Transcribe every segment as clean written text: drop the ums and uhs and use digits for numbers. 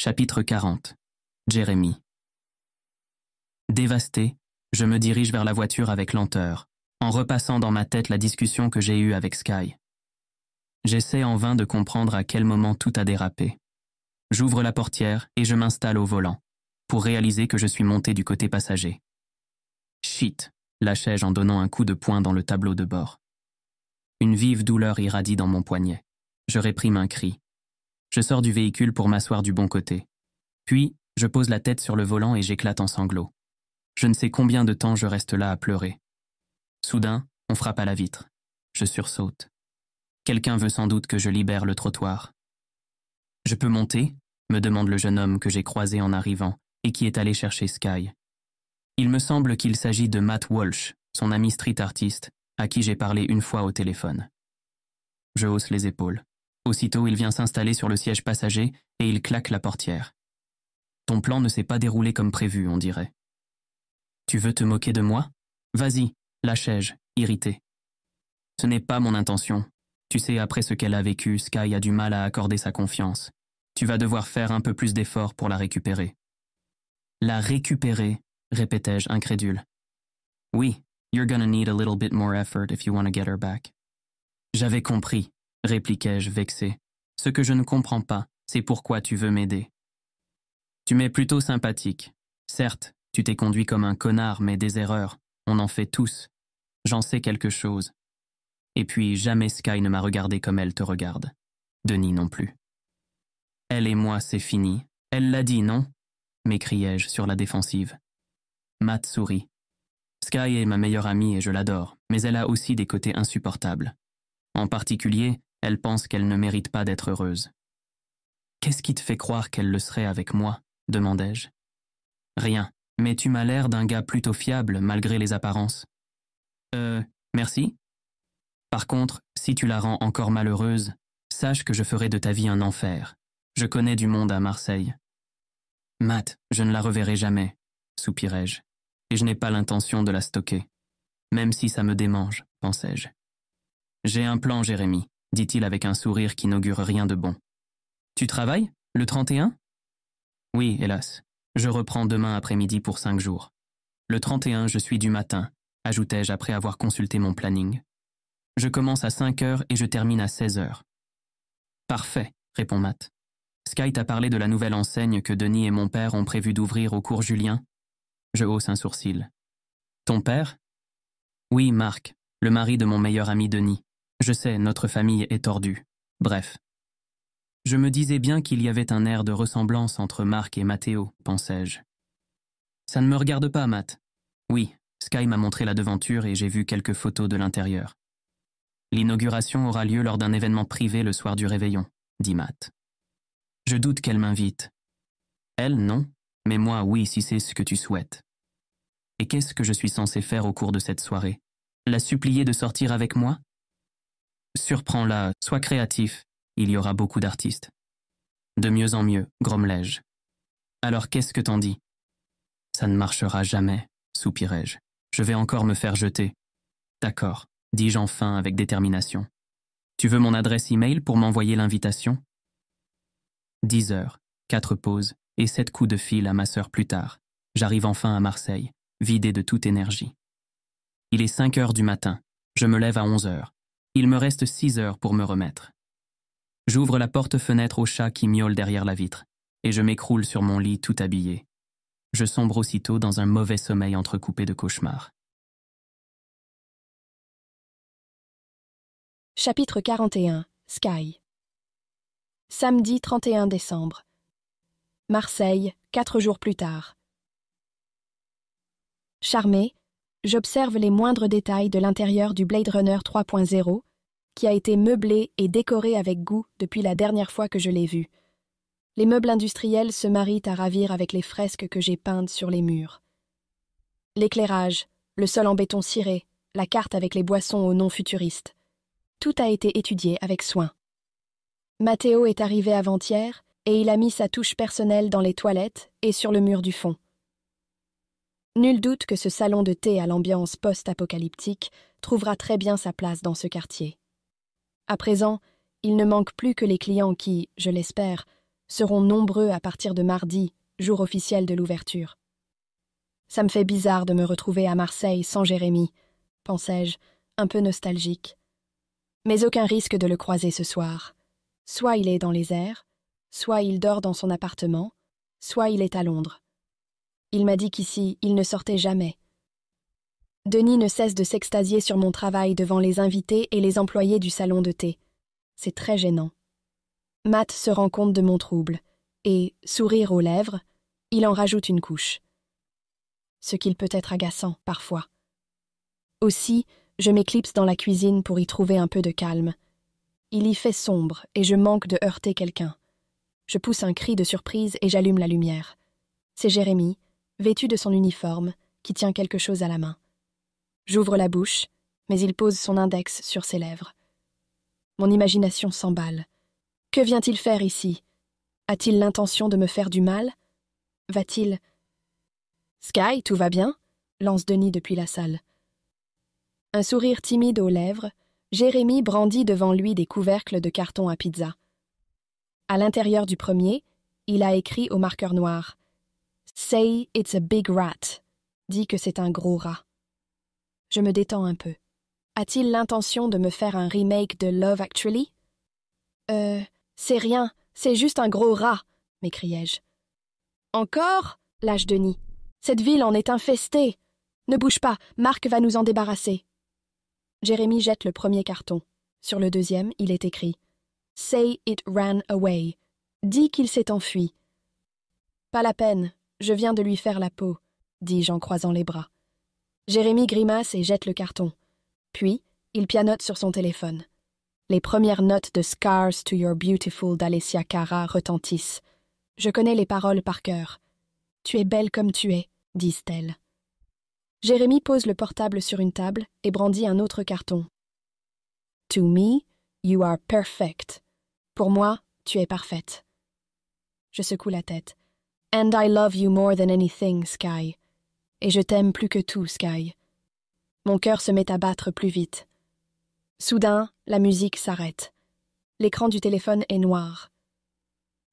Chapitre 40. Jérémy. Dévasté, je me dirige vers la voiture avec lenteur, en repassant dans ma tête la discussion que j'ai eue avec Sky. J'essaie en vain de comprendre à quel moment tout a dérapé. J'ouvre la portière et je m'installe au volant, pour réaliser que je suis monté du côté passager. Shit, lâchai-je en donnant un coup de poing dans le tableau de bord. Une vive douleur irradie dans mon poignet. Je réprime un cri. Je sors du véhicule pour m'asseoir du bon côté. Puis, je pose la tête sur le volant et j'éclate en sanglots. Je ne sais combien de temps je reste là à pleurer. Soudain, on frappe à la vitre. Je sursaute. Quelqu'un veut sans doute que je libère le trottoir. « Je peux monter ?» me demande le jeune homme que j'ai croisé en arrivant et qui est allé chercher Sky. Il me semble qu'il s'agit de Matt Walsh, son ami street artiste, à qui j'ai parlé une fois au téléphone. Je hausse les épaules. Aussitôt, il vient s'installer sur le siège passager et il claque la portière. « Ton plan ne s'est pas déroulé comme prévu, on dirait. »« Tu veux te moquer de moi ? Vas-y, » lâchai-je, irrité. « Ce n'est pas mon intention. Tu sais, après ce qu'elle a vécu, Sky a du mal à accorder sa confiance. Tu vas devoir faire un peu plus d'efforts pour la récupérer. »« La récupérer ?» répétai-je, incrédule. « Oui, you're gonna need a little bit more effort if you want to get her back. »« J'avais compris, » répliquai-je, vexé. « Ce que je ne comprends pas, c'est pourquoi tu veux m'aider. »« Tu m'es plutôt sympathique. Certes, tu t'es conduit comme un connard, mais des erreurs, on en fait tous. J'en sais quelque chose. Et puis, jamais Sky ne m'a regardé comme elle te regarde. Denis non plus. »« Elle et moi, c'est fini. Elle l'a dit, non ?» m'écriai-je sur la défensive. Matt sourit. Sky est ma meilleure amie et je l'adore, mais elle a aussi des côtés insupportables. En particulier, elle pense qu'elle ne mérite pas d'être heureuse. « Qu'est-ce qui te fait croire qu'elle le serait avec moi ?» demandai-je. « Rien, mais tu m'as l'air d'un gars plutôt fiable malgré les apparences. »« Merci. Par contre, si tu la rends encore malheureuse, sache que je ferai de ta vie un enfer. Je connais du monde à Marseille. »« Matt, je ne la reverrai jamais, » soupirai-je, et je n'ai pas l'intention de la stocker. Même si ça me démange, pensai-je. « J'ai un plan, Jérémy, » dit-il avec un sourire qui n'augure rien de bon. « Tu travailles, le 31 ?»« Oui, hélas. Je reprends demain après-midi pour 5 jours. Le 31, je suis du matin, ajoutai-je après avoir consulté mon planning. Je commence à 5 heures et je termine à 16 heures. Parfait, répond Matt. Sky t'a parlé de la nouvelle enseigne que Denis et mon père ont prévu d'ouvrir au cours Julien? Je hausse un sourcil. Ton père? Oui, Marc, le mari de mon meilleur ami Denis. Je sais, notre famille est tordue. Bref. Je me disais bien qu'il y avait un air de ressemblance entre Marc et Matteo, pensai-je. Ça ne me regarde pas, Matt. Oui, Sky m'a montré la devanture et j'ai vu quelques photos de l'intérieur. L'inauguration aura lieu lors d'un événement privé le soir du réveillon, dit Matt. Je doute qu'elle m'invite. Elle, non, mais moi, oui, si c'est ce que tu souhaites. Et qu'est-ce que je suis censé faire au cours de cette soirée? La supplier de sortir avec moi? Surprends-la, sois créatif, il y aura beaucoup d'artistes. De mieux en mieux, grommelai-je. Alors qu'est-ce que t'en dis? Ça ne marchera jamais, soupirai-je. Je vais encore me faire jeter. D'accord, dis-je enfin avec détermination. Tu veux mon adresse e-mail pour m'envoyer l'invitation? 10 heures, 4 pauses et 7 coups de fil à ma sœur plus tard. J'arrive enfin à Marseille, vidé de toute énergie. Il est 5 heures du matin. Je me lève à 11 heures. Il me reste 6 heures pour me remettre. J'ouvre la porte-fenêtre au chat qui miaule derrière la vitre, et je m'écroule sur mon lit tout habillé. Je sombre aussitôt dans un mauvais sommeil entrecoupé de cauchemars. Chapitre 41. Sky. Samedi 31 décembre. Marseille, 4 jours plus tard. Charmé, j'observe les moindres détails de l'intérieur du Blade Runner 3.0, qui a été meublé et décoré avec goût depuis la dernière fois que je l'ai vu. Les meubles industriels se marient à ravir avec les fresques que j'ai peintes sur les murs. L'éclairage, le sol en béton ciré, la carte avec les boissons au nom futuriste. Tout a été étudié avec soin. Matteo est arrivé avant-hier et il a mis sa touche personnelle dans les toilettes et sur le mur du fond. Nul doute que ce salon de thé à l'ambiance post-apocalyptique trouvera très bien sa place dans ce quartier. À présent, il ne manque plus que les clients qui, je l'espère, seront nombreux à partir de mardi, jour officiel de l'ouverture. Ça me fait bizarre de me retrouver à Marseille sans Jérémy, pensai-je, un peu nostalgique. Mais aucun risque de le croiser ce soir. Soit il est dans les airs, soit il dort dans son appartement, soit il est à Londres. Il m'a dit qu'ici, il ne sortait jamais. Denis ne cesse de s'extasier sur mon travail devant les invités et les employés du salon de thé. C'est très gênant. Matt se rend compte de mon trouble, et, sourire aux lèvres, il en rajoute une couche. Ce qu'il peut être agaçant, parfois. Aussi, je m'éclipse dans la cuisine pour y trouver un peu de calme. Il y fait sombre, et je manque de heurter quelqu'un. Je pousse un cri de surprise et j'allume la lumière. C'est Jérémy, vêtu de son uniforme, qui tient quelque chose à la main. J'ouvre la bouche, mais il pose son index sur ses lèvres. Mon imagination s'emballe. Que vient-il faire ici? A-t-il l'intention de me faire du mal? Va-t-il... Sky, tout va bien? Lance Denis depuis la salle. Un sourire timide aux lèvres, Jérémy brandit devant lui des couvercles de carton à pizza. À l'intérieur du premier, il a écrit au marqueur noir « Say it's a big rat », dit que c'est un gros rat. Je me détends un peu. A-t-il l'intention de me faire un remake de Love Actually? C'est rien, c'est juste un gros rat, m'écriai-je. Encore? Lâche Denis. Cette ville en est infestée. Ne bouge pas, Marc va nous en débarrasser. Jérémy jette le premier carton. Sur le deuxième, il est écrit « Say it ran away ». Dis qu'il s'est enfui. Pas la peine, je viens de lui faire la peau, dis-je en croisant les bras. Jérémy grimace et jette le carton. Puis, il pianote sur son téléphone. Les premières notes de Scars to Your Beautiful d'Alessia Cara retentissent. Je connais les paroles par cœur. Tu es belle comme tu es, disent-elles. Jérémy pose le portable sur une table et brandit un autre carton. To me, you are perfect. Pour moi, tu es parfaite. Je secoue la tête. And I love you more than anything, Sky. Et je t'aime plus que tout, Sky. Mon cœur se met à battre plus vite. Soudain, la musique s'arrête. L'écran du téléphone est noir.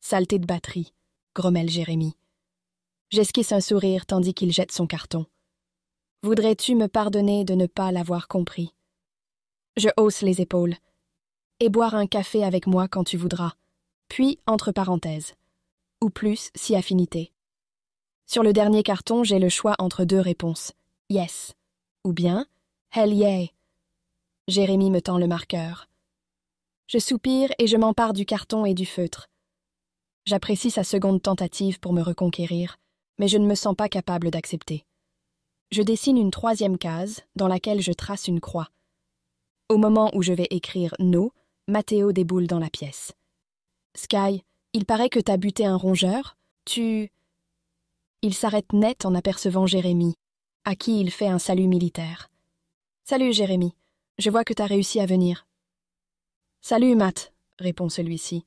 Saleté de batterie, grommelle Jérémy. J'esquisse un sourire tandis qu'il jette son carton. Voudrais-tu me pardonner de ne pas l'avoir compris? Je hausse les épaules. Et boire un café avec moi quand tu voudras. Puis, entre parenthèses. Ou plus, si affinité. Sur le dernier carton, j'ai le choix entre deux réponses. Yes. Ou bien, hell yeah. Jérémy me tend le marqueur. Je soupire et je m'empare du carton et du feutre. J'apprécie sa seconde tentative pour me reconquérir, mais je ne me sens pas capable d'accepter. Je dessine une troisième case dans laquelle je trace une croix. Au moment où je vais écrire « No », Mathéo déboule dans la pièce. « Sky, il paraît que t'as buté un rongeur. Tu... » Il s'arrête net en apercevant Jérémy, à qui il fait un salut militaire. « Salut Jérémy, je vois que t'as réussi à venir. »« Salut Matt, » répond celui-ci.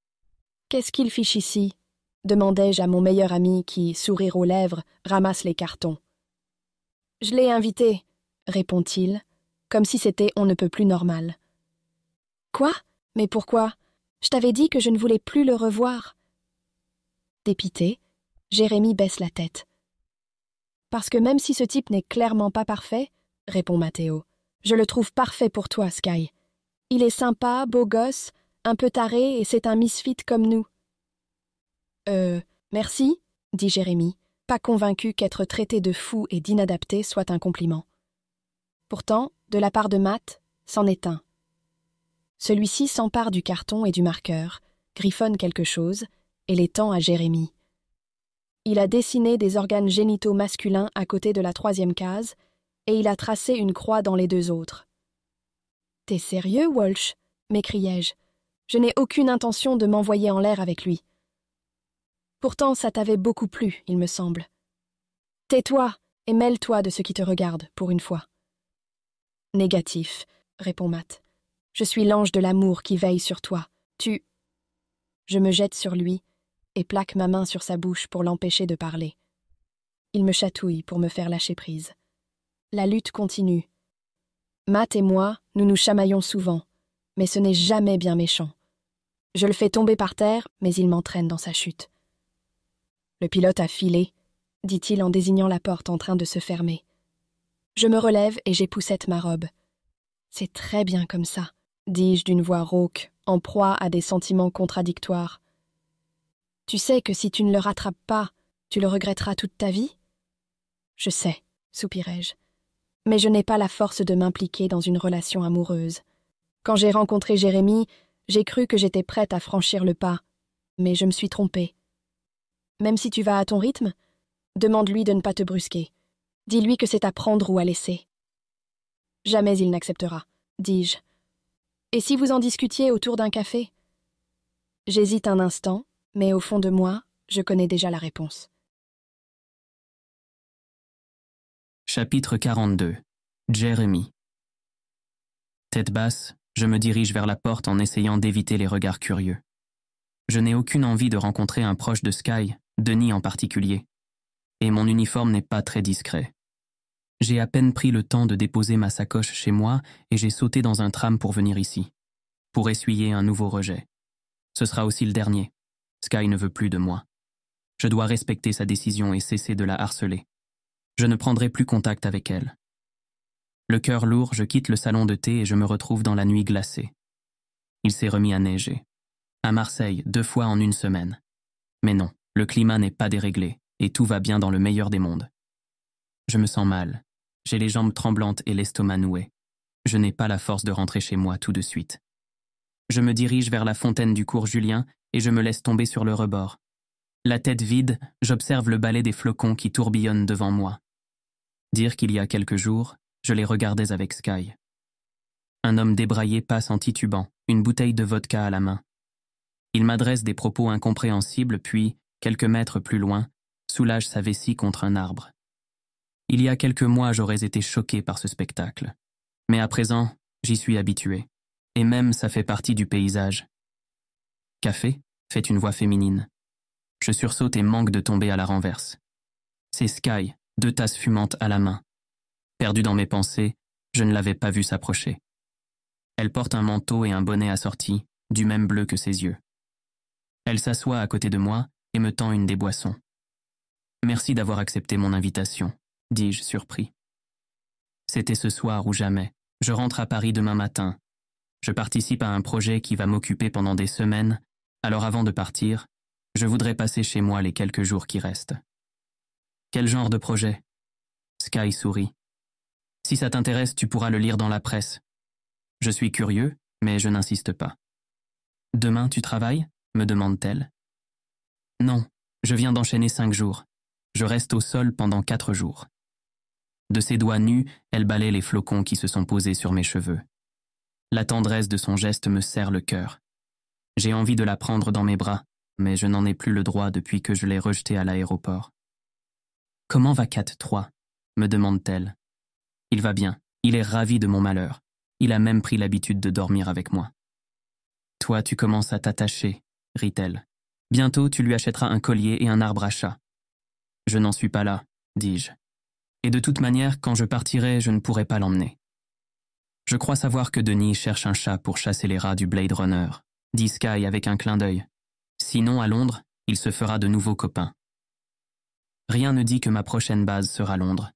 « Qu'est-ce qu'il fiche ici ?» demandai-je à mon meilleur ami qui, sourire aux lèvres, ramasse les cartons. « Je l'ai invité, » répond-il, comme si c'était on ne peut plus normal. « Quoi? Mais pourquoi? Je t'avais dit que je ne voulais plus le revoir. » Dépité, Jérémy baisse la tête. « Parce que même si ce type n'est clairement pas parfait, » répond Mathéo, « je le trouve parfait pour toi, Sky. Il est sympa, beau gosse, un peu taré et c'est un misfit comme nous. » Merci, dit Jérémy, pas convaincu qu'être traité de fou et d'inadapté soit un compliment. Pourtant, de la part de Matt, c'en est un. Celui-ci s'empare du carton et du marqueur, griffonne quelque chose et les tend à Jérémy. Il a dessiné des organes génitaux masculins à côté de la troisième case et il a tracé une croix dans les deux autres. « T'es sérieux, Walsh ?» m'écriai-je. « Je n'ai aucune intention de m'envoyer en l'air avec lui. » Pourtant, ça t'avait beaucoup plu, il me semble. « Tais-toi et mêle-toi de ce qui te regarde, pour une fois. »« Négatif, » répond Matt. « Je suis l'ange de l'amour qui veille sur toi. Tu... » Je me jette sur lui et plaque ma main sur sa bouche pour l'empêcher de parler. Il me chatouille pour me faire lâcher prise. La lutte continue. Matt et moi, nous nous chamaillons souvent, mais ce n'est jamais bien méchant. Je le fais tomber par terre, mais il m'entraîne dans sa chute. Le pilote a filé, dit-il en désignant la porte en train de se fermer. Je me relève et j'époussette ma robe. C'est très bien comme ça, dis-je d'une voix rauque, en proie à des sentiments contradictoires. Tu sais que si tu ne le rattrapes pas, tu le regretteras toute ta vie? Je sais, soupirai-je. Mais je n'ai pas la force de m'impliquer dans une relation amoureuse. Quand j'ai rencontré Jérémy, j'ai cru que j'étais prête à franchir le pas, mais je me suis trompée. Même si tu vas à ton rythme, demande-lui de ne pas te brusquer. Dis-lui que c'est à prendre ou à laisser. Jamais il n'acceptera, dis-je. Et si vous en discutiez autour d'un café? J'hésite un instant, mais au fond de moi, je connais déjà la réponse. Chapitre 42. Jérémy. Tête basse, je me dirige vers la porte en essayant d'éviter les regards curieux. Je n'ai aucune envie de rencontrer un proche de Sky, Denis en particulier. Et mon uniforme n'est pas très discret. J'ai à peine pris le temps de déposer ma sacoche chez moi et j'ai sauté dans un tram pour venir ici. Pour essuyer un nouveau rejet. Ce sera aussi le dernier. Sky ne veut plus de moi. Je dois respecter sa décision et cesser de la harceler. Je ne prendrai plus contact avec elle. Le cœur lourd, je quitte le salon de thé et je me retrouve dans la nuit glacée. Il s'est remis à neiger. À Marseille, 2 fois en 1 semaine. Mais non, le climat n'est pas déréglé et tout va bien dans le meilleur des mondes. Je me sens mal. J'ai les jambes tremblantes et l'estomac noué. Je n'ai pas la force de rentrer chez moi tout de suite. Je me dirige vers la fontaine du cours Julien et je me laisse tomber sur le rebord. La tête vide, j'observe le balai des flocons qui tourbillonnent devant moi. Dire qu'il y a quelques jours, je les regardais avec Sky. Un homme débraillé passe en titubant, une bouteille de vodka à la main. Il m'adresse des propos incompréhensibles puis, quelques mètres plus loin, soulage sa vessie contre un arbre. Il y a quelques mois, j'aurais été choqué par ce spectacle. Mais à présent, j'y suis habitué. Et même ça fait partie du paysage. Café, fait une voix féminine. Je sursaute et manque de tomber à la renverse. C'est Sky, 2 tasses fumantes à la main. Perdu dans mes pensées, je ne l'avais pas vue s'approcher. Elle porte un manteau et un bonnet assortis, du même bleu que ses yeux. Elle s'assoit à côté de moi et me tend une des boissons. Merci d'avoir accepté mon invitation, dis-je surpris. C'était ce soir ou jamais. Je rentre à Paris demain matin. Je participe à un projet qui va m'occuper pendant des semaines, alors avant de partir, je voudrais passer chez moi les quelques jours qui restent. Quel genre de projet? Sky sourit. Si ça t'intéresse, tu pourras le lire dans la presse. Je suis curieux, mais je n'insiste pas. Demain, tu travailles? Me demande-t-elle. Non, je viens d'enchaîner 5 jours. Je reste au sol pendant 4 jours. De ses doigts nus, elle balaie les flocons qui se sont posés sur mes cheveux. La tendresse de son geste me serre le cœur. J'ai envie de la prendre dans mes bras, mais je n'en ai plus le droit depuis que je l'ai rejetée à l'aéroport. Comment va Cat 3? Me demande-t-elle. Il va bien, il est ravi de mon malheur. Il a même pris l'habitude de dormir avec moi. Toi, tu commences à t'attacher, rit-elle. Bientôt, tu lui achèteras un collier et un arbre à chat. Je n'en suis pas là, dis-je. Et de toute manière, quand je partirai, je ne pourrai pas l'emmener. Je crois savoir que Denis cherche un chat pour chasser les rats du Blade Runner, dit Sky avec un clin d'œil. Sinon, à Londres, il se fera de nouveaux copains. Rien ne dit que ma prochaine base sera Londres.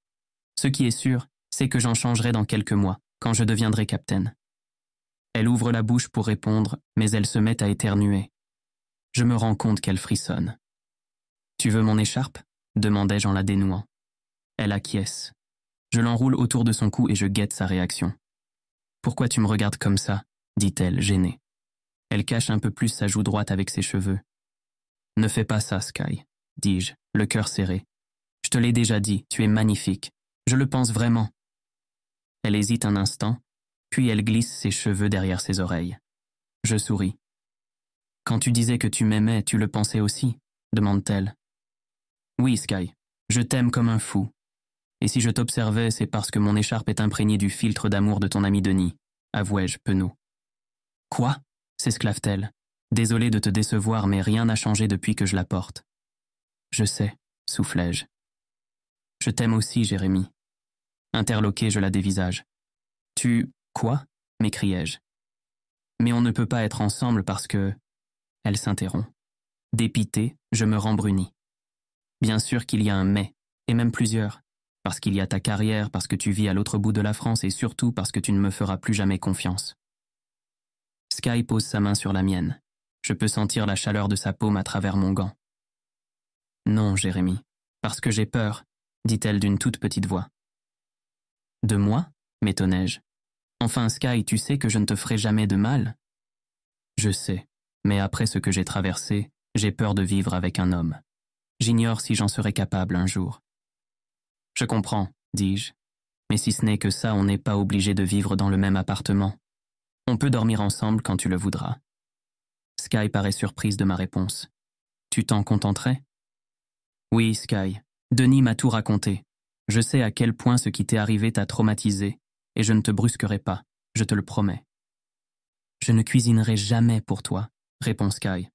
Ce qui est sûr, c'est que j'en changerai dans quelques mois, quand je deviendrai capitaine. Elle ouvre la bouche pour répondre, mais elle se met à éternuer. Je me rends compte qu'elle frissonne. « Tu veux mon écharpe ?» demandai-je en la dénouant. Elle acquiesce. Je l'enroule autour de son cou et je guette sa réaction. « Pourquoi tu me regardes comme ça ?» dit-elle, gênée. Elle cache un peu plus sa joue droite avec ses cheveux. « Ne fais pas ça, Sky, » dis-je, le cœur serré. « Je te l'ai déjà dit, tu es magnifique. Je le pense vraiment. » Elle hésite un instant, puis elle glisse ses cheveux derrière ses oreilles. Je souris. « Quand tu disais que tu m'aimais, tu le pensais aussi ?» demande-t-elle. « Oui, Sky, je t'aime comme un fou. Et si je t'observais, c'est parce que mon écharpe est imprégnée du filtre d'amour de ton ami Denis, avouai-je, penaud. »« Quoi ?» s'esclave-t-elle. « Désolée de te décevoir, mais rien n'a changé depuis que je la porte. »« Je sais, » soufflai-je. « Je t'aime aussi, Jérémy. » Interloqué, je la dévisage. « Tu... quoi ?» m'écriai-je. « Mais on ne peut pas être ensemble parce que... » Elle s'interrompt. Dépité, je me rembrunis. Bien sûr qu'il y a un mais, et même plusieurs. Parce qu'il y a ta carrière, parce que tu vis à l'autre bout de la France et surtout parce que tu ne me feras plus jamais confiance. Sky pose sa main sur la mienne. Je peux sentir la chaleur de sa paume à travers mon gant. Non, Jérémy, parce que j'ai peur, dit-elle d'une toute petite voix. De moi? M'étonnai-je. Enfin, Sky, tu sais que je ne te ferai jamais de mal? Je sais, mais après ce que j'ai traversé, j'ai peur de vivre avec un homme. J'ignore si j'en serai capable un jour. Je comprends, dis-je. Mais si ce n'est que ça, on n'est pas obligé de vivre dans le même appartement. On peut dormir ensemble quand tu le voudras. Sky paraît surprise de ma réponse. Tu t'en contenterais? Oui, Sky. Denis m'a tout raconté. Je sais à quel point ce qui t'est arrivé t'a traumatisé, et je ne te brusquerai pas, je te le promets. Je ne cuisinerai jamais pour toi, répond Sky.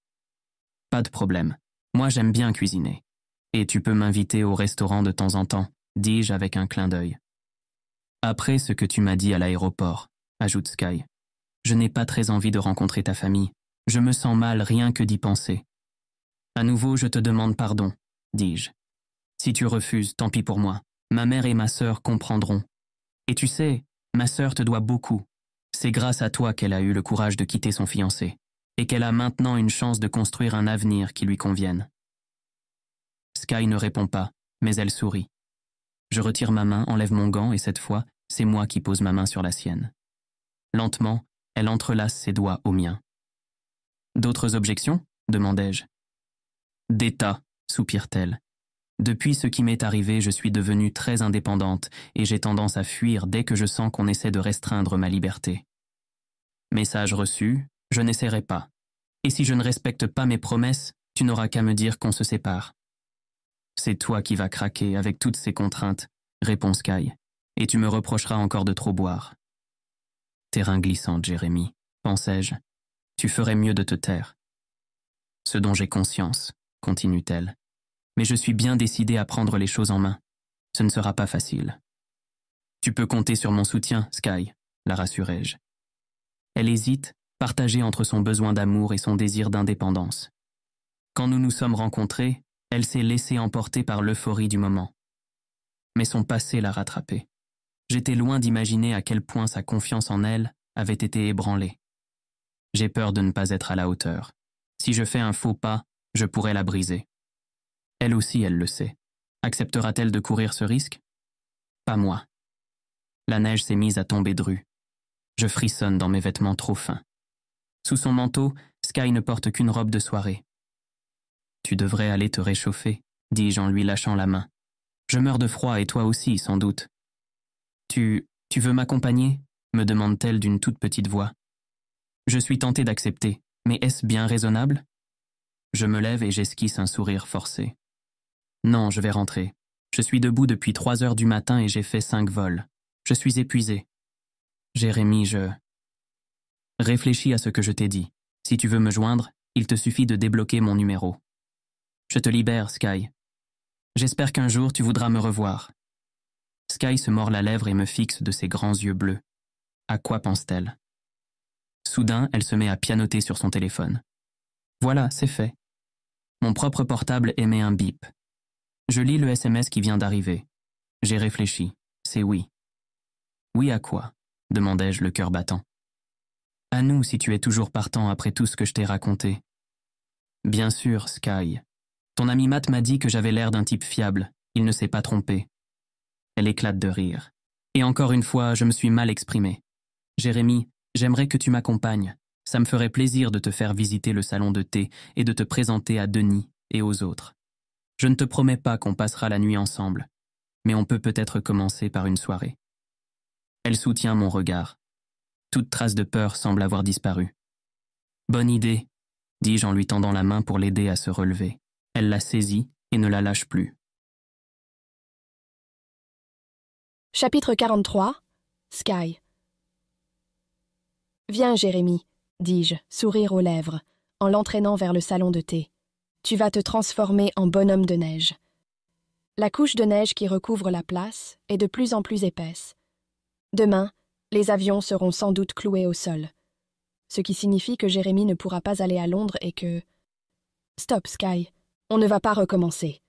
Pas de problème. Moi, j'aime bien cuisiner. Et tu peux m'inviter au restaurant de temps en temps, dis-je avec un clin d'œil. Après ce que tu m'as dit à l'aéroport, ajoute Sky, je n'ai pas très envie de rencontrer ta famille. Je me sens mal rien que d'y penser. À nouveau, je te demande pardon, dis-je. Si tu refuses, tant pis pour moi. Ma mère et ma sœur comprendront. Et tu sais, ma sœur te doit beaucoup. C'est grâce à toi qu'elle a eu le courage de quitter son fiancé, et qu'elle a maintenant une chance de construire un avenir qui lui convienne. Sky ne répond pas, mais elle sourit. Je retire ma main, enlève mon gant, et cette fois, c'est moi qui pose ma main sur la sienne. Lentement, elle entrelace ses doigts aux miens. D'autres objections? Demandai-je. Des tas, soupire-t-elle. Depuis ce qui m'est arrivé, je suis devenue très indépendante et j'ai tendance à fuir dès que je sens qu'on essaie de restreindre ma liberté. Message reçu, je n'essaierai pas. Et si je ne respecte pas mes promesses, tu n'auras qu'à me dire qu'on se sépare. C'est toi qui vas craquer avec toutes ces contraintes, répond Sky, et tu me reprocheras encore de trop boire. Terrain glissant, Jérémy, pensai-je. Tu ferais mieux de te taire. Ce dont j'ai conscience, continue-t-elle. Mais je suis bien décidée à prendre les choses en main. Ce ne sera pas facile. Tu peux compter sur mon soutien, Sky, la rassurai-je. Elle hésite, partagée entre son besoin d'amour et son désir d'indépendance. Quand nous nous sommes rencontrés, elle s'est laissée emporter par l'euphorie du moment. Mais son passé l'a rattrapée. J'étais loin d'imaginer à quel point sa confiance en elle avait été ébranlée. J'ai peur de ne pas être à la hauteur. Si je fais un faux pas, je pourrais la briser. Elle aussi, elle le sait. Acceptera-t-elle de courir ce risque? Pas moi. La neige s'est mise à tomber drue. Je frissonne dans mes vêtements trop fins. Sous son manteau, Sky ne porte qu'une robe de soirée. Tu devrais aller te réchauffer, dis-je en lui lâchant la main. Je meurs de froid et toi aussi, sans doute. Tu veux m'accompagner? Me demande-t-elle d'une toute petite voix. Je suis tenté d'accepter, mais est-ce bien raisonnable? Je me lève et j'esquisse un sourire forcé. Non, je vais rentrer. Je suis debout depuis 3 heures du matin et j'ai fait 5 vols. Je suis épuisé. Jérémy, Réfléchis à ce que je t'ai dit. Si tu veux me joindre, il te suffit de débloquer mon numéro. Je te libère, Sky. J'espère qu'un jour tu voudras me revoir. Sky se mord la lèvre et me fixe de ses grands yeux bleus. À quoi pense-t-elle? Soudain, elle se met à pianoter sur son téléphone. Voilà, c'est fait. Mon propre portable émet un bip. Je lis le SMS qui vient d'arriver. J'ai réfléchi. C'est oui. Oui à quoi? Demandai-je, le cœur battant. À nous, si tu es toujours partant après tout ce que je t'ai raconté. Bien sûr, Sky. Ton ami Matt m'a dit que j'avais l'air d'un type fiable. Il ne s'est pas trompé. Elle éclate de rire. Et encore une fois, je me suis mal exprimé. Jérémy, j'aimerais que tu m'accompagnes. Ça me ferait plaisir de te faire visiter le salon de thé et de te présenter à Denis et aux autres. Je ne te promets pas qu'on passera la nuit ensemble, mais on peut peut-être commencer par une soirée. Elle soutient mon regard. Toute trace de peur semble avoir disparu. Bonne idée, dis-je en lui tendant la main pour l'aider à se relever. Elle la saisit et ne la lâche plus. Chapitre 43. Sky. Viens, Jérémy, dis-je, sourire aux lèvres, en l'entraînant vers le salon de thé. Tu vas te transformer en bonhomme de neige. La couche de neige qui recouvre la place est de plus en plus épaisse. Demain, les avions seront sans doute cloués au sol. ce qui signifie que Jérémy ne pourra pas aller à Londres et que... Stop, Sky. On ne va pas recommencer.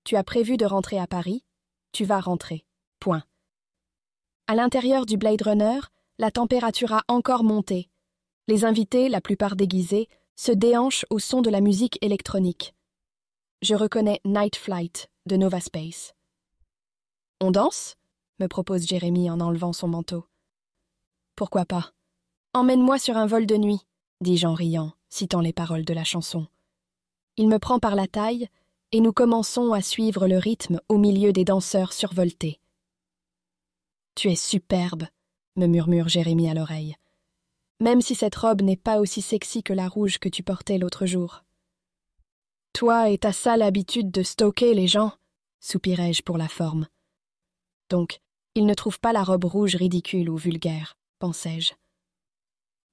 Tu as prévu de rentrer à Paris, tu vas rentrer. Point. À l'intérieur du Blade Runner, la température a encore monté. Les invités, la plupart déguisés, se déhanchent au son de la musique électronique. Je reconnais Night Flight de Nova Space. On danse ? Me propose Jérémy en enlevant son manteau. Pourquoi pas ? Emmène-moi sur un vol de nuit, dis-je en riant, citant les paroles de la chanson. Il me prend par la taille et nous commençons à suivre le rythme au milieu des danseurs survoltés. Tu es superbe, me murmure Jérémy à l'oreille. Même si cette robe n'est pas aussi sexy que la rouge que tu portais l'autre jour. Toi et ta sale habitude de stalker les gens, soupirai-je pour la forme. Donc, il ne trouve pas la robe rouge ridicule ou vulgaire, pensai-je.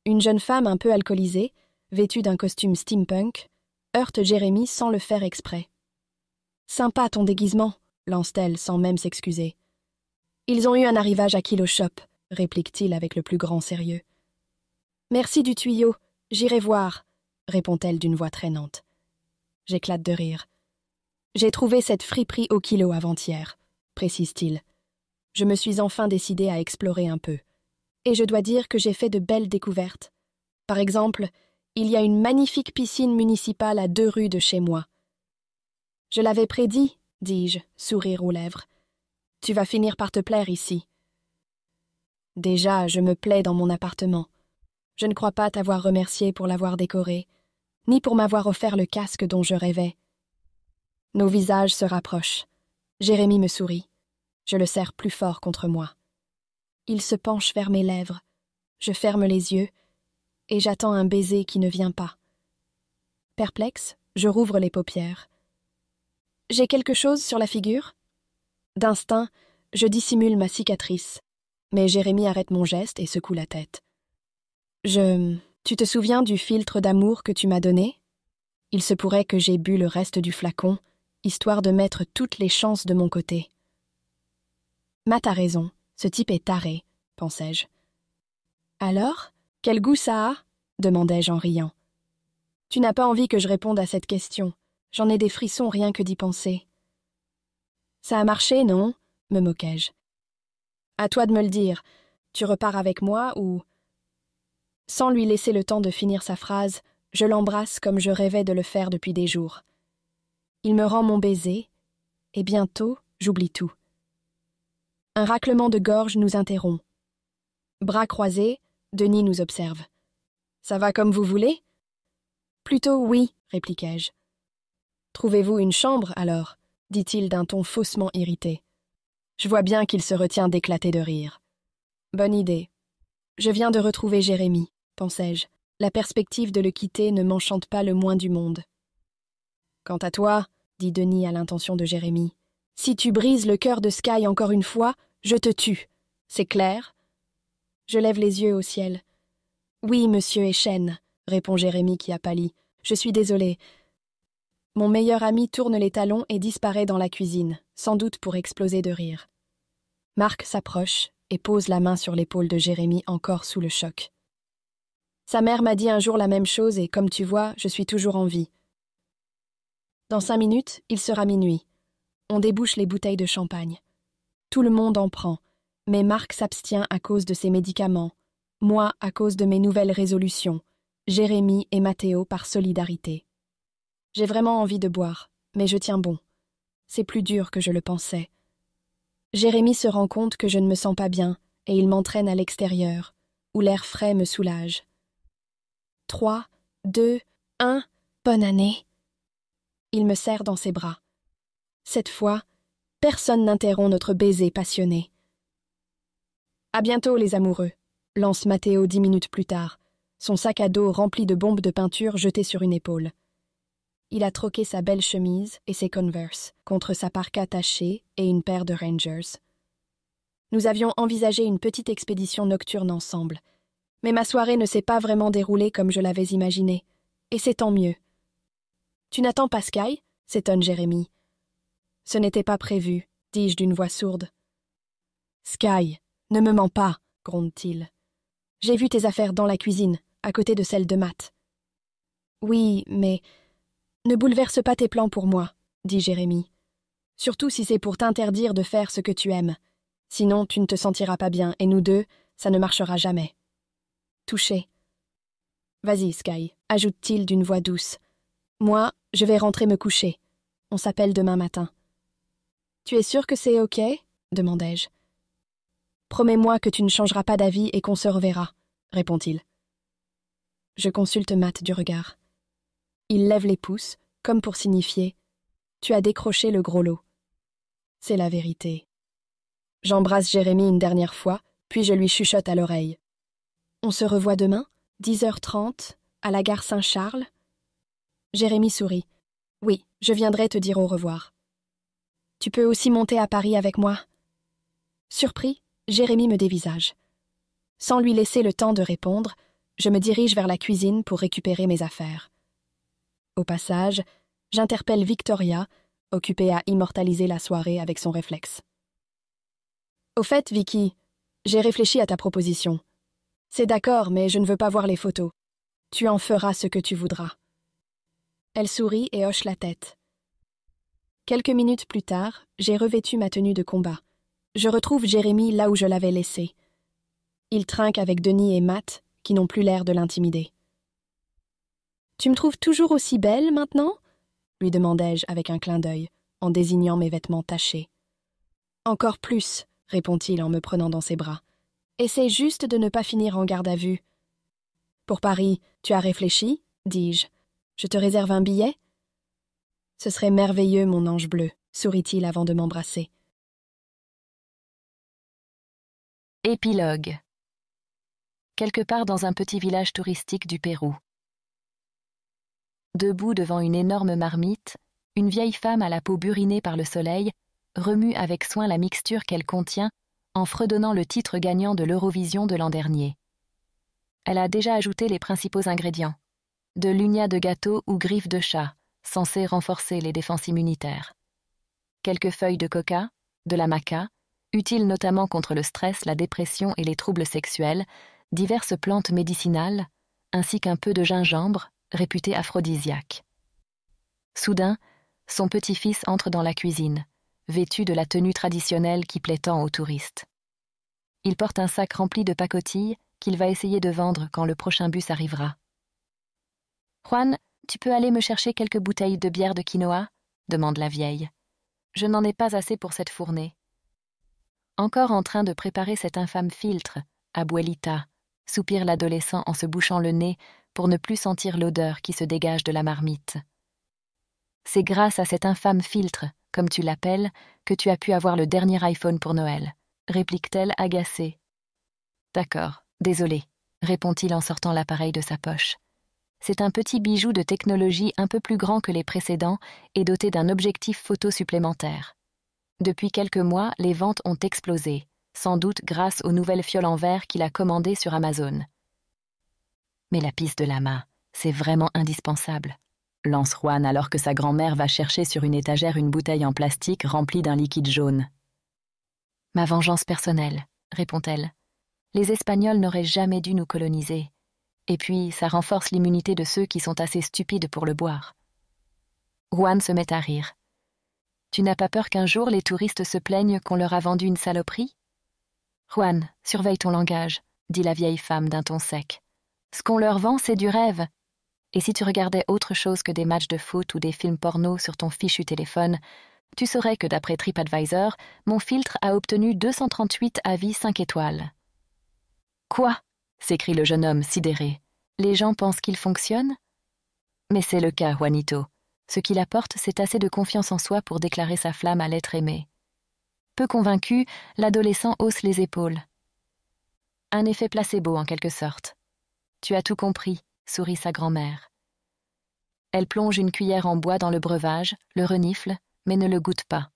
Une jeune femme un peu alcoolisée, vêtue d'un costume steampunk, heurte Jérémy sans le faire exprès. « Sympa ton déguisement », lance-t-elle sans même s'excuser. « Ils ont eu un arrivage à Kilo Shop », réplique-t-il avec le plus grand sérieux. « Merci du tuyau, j'irai voir », répond-elle d'une voix traînante. J'éclate de rire. « J'ai trouvé cette friperie au kilo avant-hier », précise-t-il. Je me suis enfin décidée à explorer un peu. Et je dois dire que j'ai fait de belles découvertes. Par exemple, il y a une magnifique piscine municipale à 2 rues de chez moi. Je l'avais prédit, dis-je, sourire aux lèvres. Tu vas finir par te plaire ici. Déjà, je me plais dans mon appartement. Je ne crois pas t'avoir remercié pour l'avoir décoré, ni pour m'avoir offert le casque dont je rêvais. Nos visages se rapprochent. Jérémy me sourit. Je le serre plus fort contre moi. Il se penche vers mes lèvres. Je ferme les yeux et j'attends un baiser qui ne vient pas. Perplexe, je rouvre les paupières. J'ai quelque chose sur la figure ? D'instinct, je dissimule ma cicatrice, mais Jérémy arrête mon geste et secoue la tête. Tu te souviens du filtre d'amour que tu m'as donné ? Il se pourrait que j'aie bu le reste du flacon, histoire de mettre toutes les chances de mon côté. Matt a raison, ce type est taré, pensai-je. Alors, quel goût ça a ? Demandai-je en riant. Tu n'as pas envie que je réponde à cette question. J'en ai des frissons rien que d'y penser. Ça a marché, non ? Me moquai-je. À toi de me le dire. Tu repars avec moi ou... Sans lui laisser le temps de finir sa phrase, je l'embrasse comme je rêvais de le faire depuis des jours. Il me rend mon baiser, et bientôt, j'oublie tout. Un raclement de gorge nous interrompt. Bras croisés, Denis nous observe. « Ça va comme vous voulez ?» « Plutôt oui, répliquai-je. « Trouvez-vous une chambre, alors ?» dit-il d'un ton faussement irrité. Je vois bien qu'il se retient d'éclater de rire. « Bonne idée. Je viens de retrouver Jérémy, pensai-je. La perspective de le quitter ne m'enchante pas le moins du monde. »« Quant à toi, dit Denis à l'intention de Jérémy, si tu brises le cœur de Sky encore une fois, je te tue. C'est clair ?» Je lève les yeux au ciel. « Oui, monsieur Echen, » répond Jérémy qui a pâli. « Je suis désolé. » Mon meilleur ami tourne les talons et disparaît dans la cuisine, sans doute pour exploser de rire. Marc s'approche et pose la main sur l'épaule de Jérémy encore sous le choc. Sa mère m'a dit un jour la même chose et, comme tu vois, je suis toujours en vie. Dans 5 minutes, il sera minuit. On débouche les bouteilles de champagne. Tout le monde en prend, mais Marc s'abstient à cause de ses médicaments, moi à cause de mes nouvelles résolutions, Jérémy et Mathéo par solidarité. J'ai vraiment envie de boire, mais je tiens bon. C'est plus dur que je le pensais. Jérémy se rend compte que je ne me sens pas bien et il m'entraîne à l'extérieur, où l'air frais me soulage. 3, 2, 1, bonne année. Il me serre dans ses bras. Cette fois, personne n'interrompt notre baiser passionné. À bientôt, les amoureux, lance Mathéo 10 minutes plus tard, son sac à dos rempli de bombes de peinture jetées sur une épaule. Il a troqué sa belle chemise et ses Converse contre sa parka tachée et une paire de Rangers. Nous avions envisagé une petite expédition nocturne ensemble, mais ma soirée ne s'est pas vraiment déroulée comme je l'avais imaginé, et c'est tant mieux. « Tu n'attends pas Sky ?» s'étonne Jérémy. « Ce n'était pas prévu, dis-je d'une voix sourde. »« Sky, ne me mens pas, gronde-t-il. J'ai vu tes affaires dans la cuisine, à côté de celle de Matt. Oui, mais ne bouleverse pas tes plans pour moi, dit Jérémie. Surtout si c'est pour t'interdire de faire ce que tu aimes. Sinon, tu ne te sentiras pas bien, et nous deux, ça ne marchera jamais. Touché. Vas-y, Sky, ajoute-t-il d'une voix douce. Moi, je vais rentrer me coucher. On s'appelle demain matin. Tu es sûr que c'est OK? Demandai-je. Promets-moi que tu ne changeras pas d'avis et qu'on se reverra, répond-il. Je consulte Matt du regard. Il lève les pouces, comme pour signifier « Tu as décroché le gros lot ». C'est la vérité. J'embrasse Jérémie une dernière fois, puis je lui chuchote à l'oreille. On se revoit demain, 10h30, à la gare Saint-Charles. Jérémie sourit. Oui, je viendrai te dire au revoir. Tu peux aussi monter à Paris avec moi. Surpris, Jérémie me dévisage. Sans lui laisser le temps de répondre, je me dirige vers la cuisine pour récupérer mes affaires. Au passage, j'interpelle Victoria, occupée à immortaliser la soirée avec son réflexe. Au fait, Vicky, j'ai réfléchi à ta proposition. C'est d'accord, mais je ne veux pas voir les photos. Tu en feras ce que tu voudras. Elle sourit et hoche la tête. Quelques minutes plus tard, j'ai revêtu ma tenue de combat. Je retrouve Jérémie là où je l'avais laissé. Il trinque avec Denis et Matt, qui n'ont plus l'air de l'intimider. « Tu me trouves toujours aussi belle maintenant ?» lui demandai-je avec un clin d'œil, en désignant mes vêtements tachés. « Encore plus », répond-il en me prenant dans ses bras. « Essaie juste de ne pas finir en garde à vue. »« Pour Paris, tu as réfléchi ?» dis-je. « Je te réserve un billet ?»« Ce serait merveilleux, mon ange bleu, » sourit-il avant de m'embrasser. Épilogue. Quelque part dans un petit village touristique du Pérou. Debout devant une énorme marmite, une vieille femme à la peau burinée par le soleil remue avec soin la mixture qu'elle contient en fredonnant le titre gagnant de l'Eurovision de l'an dernier. Elle a déjà ajouté les principaux ingrédients. De l'ugna de gâteau ou griffes de chat, censés renforcer les défenses immunitaires. Quelques feuilles de coca, de la maca, utiles notamment contre le stress, la dépression et les troubles sexuels, diverses plantes médicinales, ainsi qu'un peu de gingembre, réputé aphrodisiaque. Soudain, son petit-fils entre dans la cuisine, vêtu de la tenue traditionnelle qui plaît tant aux touristes. Il porte un sac rempli de pacotilles qu'il va essayer de vendre quand le prochain bus arrivera. « Juan, tu peux aller me chercher quelques bouteilles de bière de quinoa ?» demande la vieille. « Je n'en ai pas assez pour cette fournée. » Encore en train de préparer cet infâme filtre, abuelita, soupire l'adolescent en se bouchant le nez pour ne plus sentir l'odeur qui se dégage de la marmite. C'est grâce à cet infâme filtre, comme tu l'appelles, que tu as pu avoir le dernier iPhone pour Noël, réplique-t-elle agacée. D'accord, désolé, répond-il en sortant l'appareil de sa poche. C'est un petit bijou de technologie un peu plus grand que les précédents et doté d'un objectif photo supplémentaire. Depuis quelques mois, les ventes ont explosé, sans doute grâce aux nouvelles fioles en verre qu'il a commandées sur Amazon. Mais la pisse de lama, c'est vraiment indispensable, lance Juan alors que sa grand-mère va chercher sur une étagère une bouteille en plastique remplie d'un liquide jaune. Ma vengeance personnelle, répond-elle. Les Espagnols n'auraient jamais dû nous coloniser. Et puis, ça renforce l'immunité de ceux qui sont assez stupides pour le boire. Juan se met à rire. Tu n'as pas peur qu'un jour les touristes se plaignent qu'on leur a vendu une saloperie? Juan, surveille ton langage, dit la vieille femme d'un ton sec. Ce qu'on leur vend, c'est du rêve. Et si tu regardais autre chose que des matchs de foot ou des films porno sur ton fichu téléphone, tu saurais que d'après TripAdvisor, mon filtre a obtenu 238 avis 5 étoiles. Quoi? S'écrie le jeune homme sidéré. Les gens pensent qu'il fonctionne? Mais c'est le cas, Juanito. Ce qu'il apporte, c'est assez de confiance en soi pour déclarer sa flamme à l'être aimé. Peu convaincu, l'adolescent hausse les épaules. Un effet placebo, en quelque sorte. Tu as tout compris, sourit sa grand-mère. Elle plonge une cuillère en bois dans le breuvage, le renifle, mais ne le goûte pas.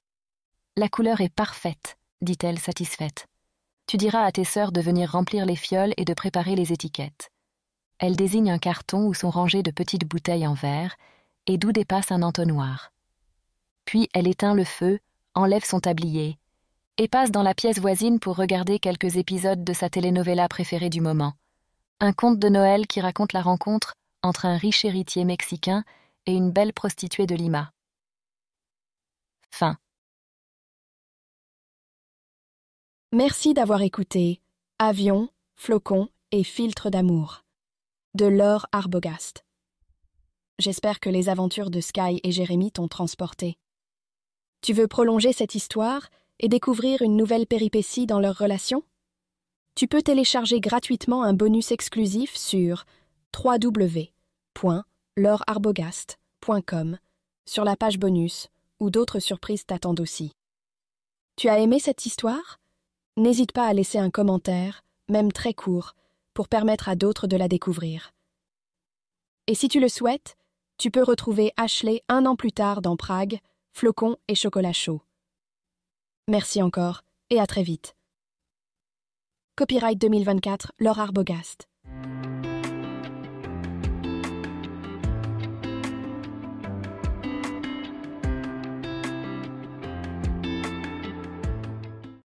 La couleur est parfaite, dit-elle satisfaite. Tu diras à tes sœurs de venir remplir les fioles et de préparer les étiquettes. Elle désigne un carton où sont rangées de petites bouteilles en verre et d'où dépasse un entonnoir. Puis elle éteint le feu, enlève son tablier et passe dans la pièce voisine pour regarder quelques épisodes de sa telenovela préférée du moment, Un conte de Noël qui raconte la rencontre entre un riche héritier mexicain et une belle prostituée de Lima. Fin. Merci d'avoir écouté Avion, Flocon et Filtre d'amour de Laure Arbogast. J'espère que les aventures de Sky et Jérémy t'ont transporté. Tu veux prolonger cette histoire et découvrir une nouvelle péripétie dans leur relation? Tu peux télécharger gratuitement un bonus exclusif sur www.laurearbogast.com sur la page bonus où d'autres surprises t'attendent aussi. Tu as aimé cette histoire? N'hésite pas à laisser un commentaire, même très court, pour permettre à d'autres de la découvrir. Et si tu le souhaites, tu peux retrouver Ashley 1 an plus tard dans Prague, Flocon et Chocolat chaud. Merci encore et à très vite. Copyright 2024, Laure Arbogast.